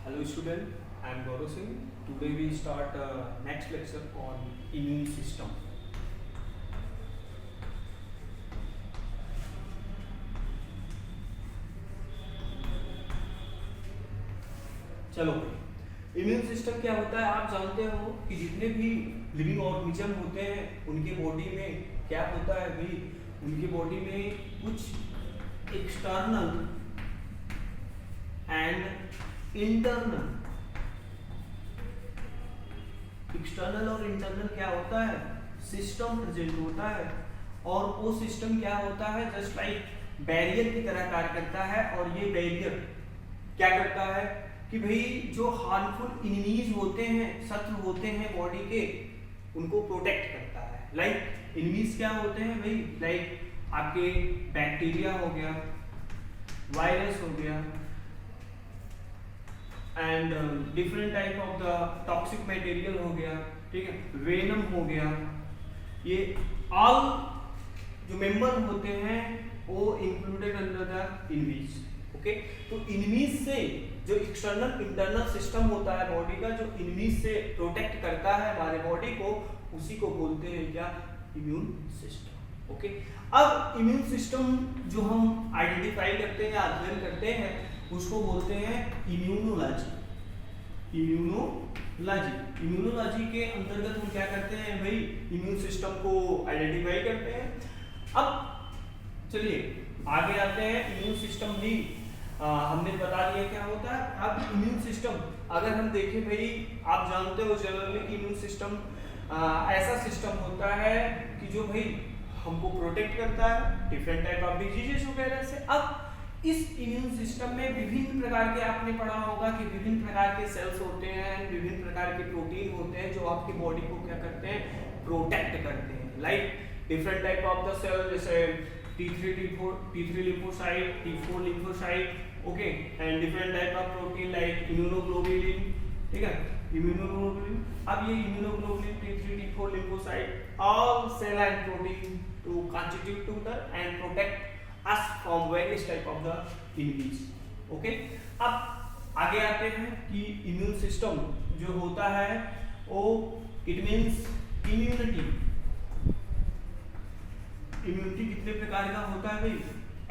Hello student, I am Gaurav Singh. Today we start next lecture on immune system. चलो, immune system क्या होता है आप जानते हो कि जितने भी लिविंग ऑर्गेनिज्म होते हैं उनके बॉडी में क्या होता है भाई, उनकी बॉडी में कुछ एक्सटर्नल एंड इंटरनल, एक्सटर्नल और इंटरनल क्या होता है सिस्टम प्रेजेंट होता है। और वो सिस्टम क्या होता है जस्ट लाइक बैरियर की तरह कार्य करता है। और ये बैरियर क्या करता है कि भाई जो हार्मफुल इनिमीज होते हैं, शत्रु होते हैं बॉडी के, उनको प्रोटेक्ट करता है। लाइक इनिमीज क्या होते हैं भाई, लाइक आपके बैक्टीरिया हो गया, वायरस हो गया and different type of the toxic material हो गया, ठीक है, वेनम हो गया। ये ऑल जो मेंबर होते हैं वो included under the enemies. Okay, तो इनिमीज से जो एक्सटर्नल इंटरनल सिस्टम होता है बॉडी का, जो इनिमीज से प्रोटेक्ट करता है हमारे बॉडी को, उसी को बोलते हैं क्या, इम्यून सिस्टम। ओके, अब इम्यून सिस्टम जो हम आइडेंटिफाई करते हैं, अध्ययन करते हैं, उसको बोलते हैं इम्यूनोलॉजी। इम्यूनोलॉजी के अंतर्गत हम क्या करते हैं भाई, इम्यून सिस्टम को आइडेंटिफाई करते हैं। अब चलिए आगे आते हैं। इम्यून सिस्टम भी हमने बता दिया क्या होता है। अब इम्यून सिस्टम अगर हम देखें भाई, आप जानते हो जनरली कि इम्यून सिस्टम ऐसा सिस्टम होता है कि जो भाई हमको प्रोटेक्ट करता है डिफरेंट टाइप ऑफ डिजीजेस वगैरह से। अब इस इम्यून सिस्टम में विभिन्न प्रकार के, आपने पढ़ा होगा कि विभिन्न प्रकार के सेल्स होते हैं, विभिन्न प्रकार के प्रोटीन होते हैं जो आपकी बॉडी को क्या करते हैं, प्रोटेक्ट करते हैं। Like different type of the cell, जैसे T3 lymphocyte, T4 lymphocyte, okay, and different type of protein like immunoglobulin, ठीक है, इम्यूनोग्लोबुलिन। अब ये immunoglobulin, T3 T4 lymphocyte, all cell and protein to constitute to the and protect us from various type of the enemies। Okay, अब आगे आते हैं कि immune system जो होता है वो इट मींस इम्यूनिटी। इम्यूनिटी कितने प्रकार का होता है भाई,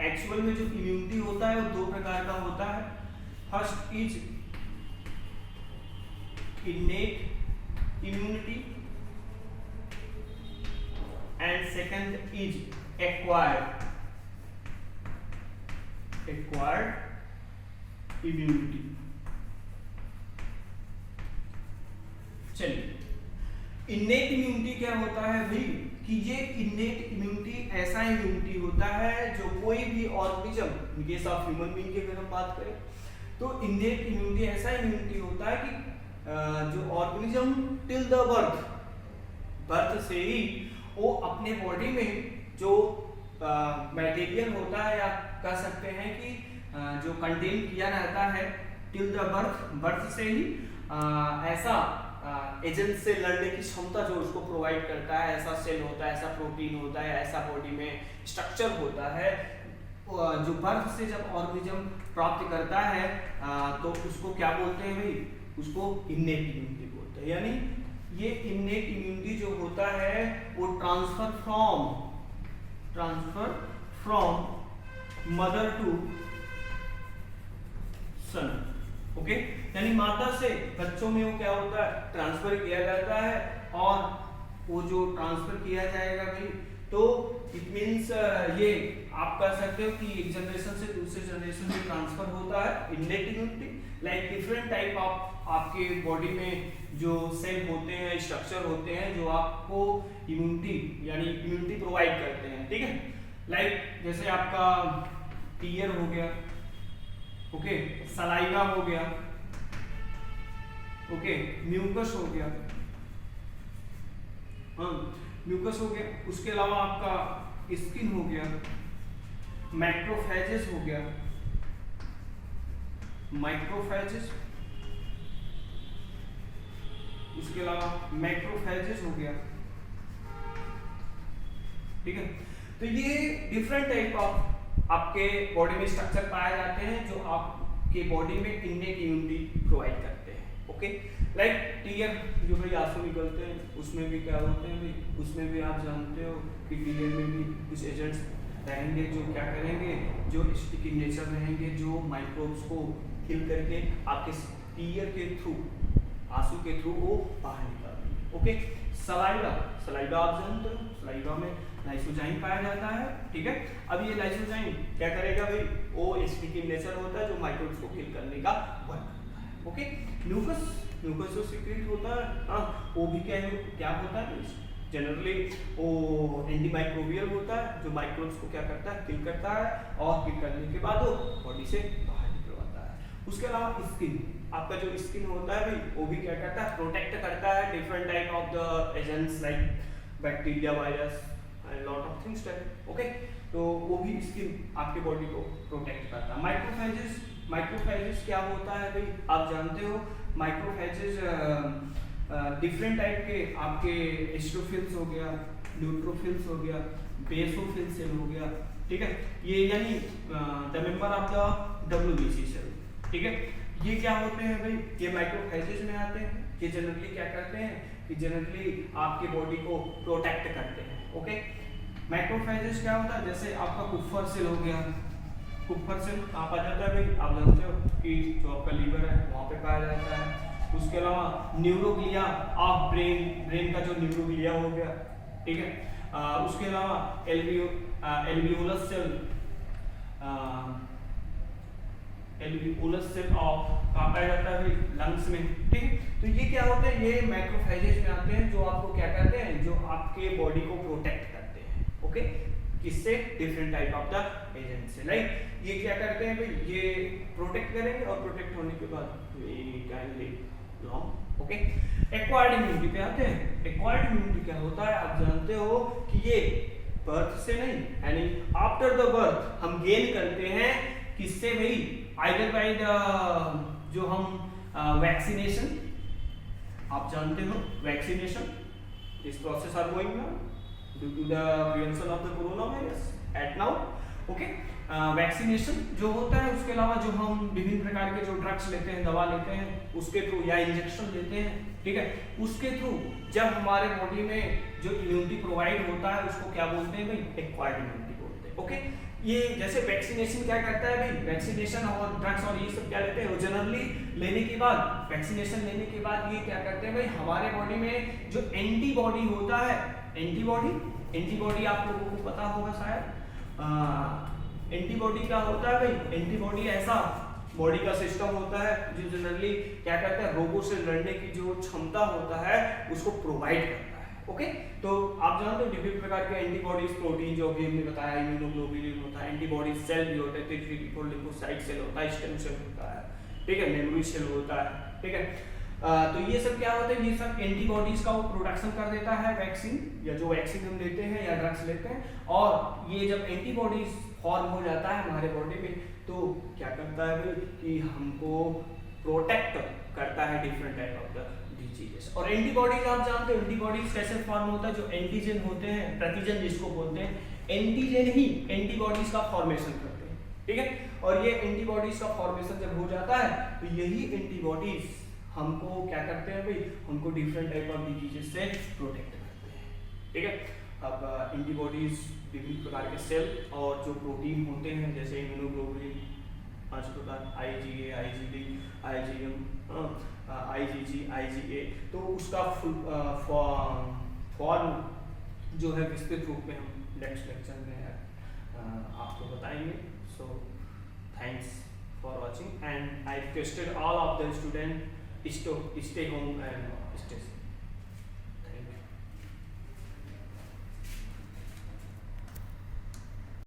एक्चुअल में जो इम्यूनिटी होता है वो दो प्रकार का होता है। First is innate immunity and second is acquired immunity. चलिए, इन्नेट इम्यूनिटी क्या होता है भाई, कि ये इन्नेट इम्यूनिटी ऐसा इम्यूनिटी होता है जो कोई भी organism, in case of human being की अगर हम बात करें तो इन्नेट इम्यूनिटी ऐसा इम्यूनिटी होता है कि जो ऑर्गेनिज्म टिल द बर्थ से ही वो अपने बॉडी में जो मटेरियल होता है, या कह सकते हैं कि जो कंटेन किया रहता है टिल द बर्थ से ही ऐसा एजेंट से लड़ने की क्षमता जो उसको प्रोवाइड करता है, ऐसा सेल होता है, ऐसा प्रोटीन होता है, ऐसा बॉडी में स्ट्रक्चर होता है जो बर्थ से जब ऑर्गेनिज्म प्राप्त करता है तो उसको क्या बोलते हैं भाई, उसको इन्नेट इम्यूनिटी बोलते हैं। यानी ये इन्नेट इम्यूनिटी जो होता है वो transfer from mother to son. Okay, यानी माता से बच्चों में वो क्या होता है, ट्रांसफर किया जाता है। और वो जो ट्रांसफर किया जाएगा भाई, तो इट मींस ये आप कह सकते हो कि एक जनरेशन से दूसरे जनरेशन में ट्रांसफर होता है innate immunity. Like different type of आपके बॉडी में जो सेल होते हैं, स्ट्रक्चर होते हैं जो आपको इम्यूनिटी यानी इम्यूनिटी प्रोवाइड करते हैं, ठीक है। लाइक जैसे आपका टीयर हो गया, ओके, सलाइवा हो गया, ओके, म्यूकस हो गया, म्यूकस हो गया। उसके अलावा आपका स्किन हो गया, मैक्रोफेजेस हो गया, माइक्रोफेजेस, उसके अलावा मैक्रोफेजेस हो गया, ठीक है। तो ये डिफरेंट टाइप ऑफ आपके बॉडी में स्ट्रक्चर पाए जाते हैं जो आप आपके बॉडी में इन्नेट इम्यूनिटी प्रोवाइड करते हैं। ओके, लाइक टीयर जो भाई आंसू निकलते हैं उसमें भी क्या होते हैं भाई, उसमें भी आप जानते हो कि टीयर में भी कुछ एजेंट्स रहेंगे जो क्या करेंगे, जो स्टिकी नेचर रहेंगे, जो माइक्रोब्स को किल करके आपके टीयर के थ्रू, आंसू के थ्रू वो बाहर निकालेंगे। ओके, सलाइवा, सलाइवा आप जानते हो, सलाइवा में लाइसोजाइम पाया जाता है। ठीक है, अब ये लाइसोजाइम क्या करेगा भाई, वो स्टिकी नेचर होता है जो माइक्रोब्स को किल करने का वर्क करता है। ओके, म्यूकस, म्यूकस जो सीक्रेट होता है वो भी क्या होता है, जनरली वो एंटीमाइक्रोबियल होता है जो माइक्रोब्स को क्या करता है, किल करता है, और किल करने के बाद वो बॉडी से बाहर निकलवाता है। उसके अलावा स्किन, आपका जो स्किन होता है भाई वो भी क्या करता है, प्रोटेक्ट करता है different type of the agents like bacteria, virus and lot of things type. Okay, तो वो भी स्किन आपके बॉडी को प्रोटेक्ट करता है। माइक्रोफेजेस, माइक्रोफेजेस क्या होता है भाई, आप जानते हो माइक्रोफेजेस डिफरेंट टाइप के आपके एस्ट्रोफिल्स हो गया, न्यूट्रोफिल्स हो गया, बेसोफिल सेल हो गया। ठीक है, ये यानी the member of the WBC cell. ठीक है, ये क्या होते हैं भाई, ये माइक्रोफेजेस में आते हैं। ये जनरली क्या करते हैं कि जनरली आपके बॉडी को प्रोटेक्ट करते हैं। ओके, माइक्रोफेजेस क्या होता है, जैसे आपका कुफर सेल हो गया, कुफर सेल कहाँ पाया जाता है भाई, आप जानते हो कि जो आपका लीवर है वहाँ पे पाया जाता है। उसके अलावा न्यूरोग्लिया ऑफ ब्रेन, ब्रेन का जो न्यूरोग्लिया हो गया। ठीक है, उसके अलावा alveolus cell, alveolus cell of कहाँ पाया जाता है भाई, लंग्स में। ठीक है, तो ये क्या होते हैं, ये माइक्रोफेजेस में आते हैं जो आपको क्या करते हैं, जो आपके बॉडी को प्रोटेक्ट करते हैं। ओके, किससे, different type of the agent से। लाइक ये क्या करते हैं भाई, ये प्रोटेक्ट करेंगे और प्रोटेक्ट होने के बाद ओके, एक्वायर्ड इम्यूनिटी पे आते हैं। एक्वायर्ड इम्यूनिटी क्या होता है, आप जानते हो कि ये बर्थ से नहीं, यानी आफ्टर द बर्थ हम गेन करते हैं, किससे भाई, आइदर बाय द जो हम वैक्सीनेशन, आप जानते हो vaccination, this process are going now due to the prevention of the corona virus at now. Okay, vaccination जो होता है, उसके अलावा जो हम विभिन्न प्रकार के जो ड्रग्स लेते हैं, दवा लेते हैं, उसके थ्रू या इंजेक्शन लेते हैं। ठीक है, उसके थ्रू जब हमारे बॉडी में जो इम्यूनिटी प्रोवाइड होता है उसको क्या बोलते हैं भाई, एक्वायर्ड इम्यूनिटी बोलते हैं। ओके, ये जैसे वैक्सीनेशन क्या करता है भाई, वैक्सीनेशन और ड्रग्स और ये सब क्या लेते हैं, जनरली लेने के बाद, वैक्सीनेशन लेने के बाद ये क्या करते हैं भाई, हमारे बॉडी में जो एंटीबॉडी होता है, एंटीबॉडी आप लोगों को पता होगा शायद, एंटीबॉडी क्या होता है भाई, एंटीबॉडी ऐसा बॉडी का सिस्टम होता है जो जनरली क्या करता है, रोगों से लड़ने की जो क्षमता होता है उसको प्रोवाइड करता है। ओके, तो आप जानते हो विभिन्न प्रकार के एंटीबॉडीज, प्रोटीन जो भी हमने बताया, इम्यूनोग्लोबुलिन होता है, एंटीबॉडी सेल भी होता है, T3, लिम्फोसाइट सेल होता है, स्टेम सेल होता है। ठीक है, मेमोरी सेल होता है। ठीक है, तो ये सब क्या होता है, ये सब एंटीबॉडीज का वो प्रोडक्शन कर देता है वैक्सीन, या जो वैक्सीन हम लेते हैं या ड्रग्स लेते हैं, और ये जब एंटीबॉडीज फॉर्म हो जाता है हमारे बॉडी में तो क्या करता है भाई कि हमको प्रोटेक्ट करता है different type of the diseases. और एंटीबॉडीज आप जानते हो एंटीबॉडीज कैसे फॉर्म होता है, जो एंटीजन होते हैं, प्रतिजन जिसको बोलते हैं, एंटीजन ही एंटीबॉडीज का फॉर्मेशन करते हैं। ठीक है, और ये एंटीबॉडीज का फॉर्मेशन जब हो जाता है तो यही एंटीबॉडीज हमको क्या करते हैं भाई, हमको डिफरेंट टाइप ऑफ डिजीजेस से प्रोटेक्ट करते हैं। ठीक है, अब एंटीबॉडीज विभिन्न प्रकार के सेल और जो प्रोटीन होते हैं जैसे इम्यूनोग्लोबुलिन, 5 प्रकार, IgA, IgD, IgM, IgG, IgA, तो उसका फॉर्म जो है विस्तृत रूप में हम नेक्स्ट लेक्चर में आपको बताएंगे। So thanks for watching and I requested all of the student stay home and stay safe.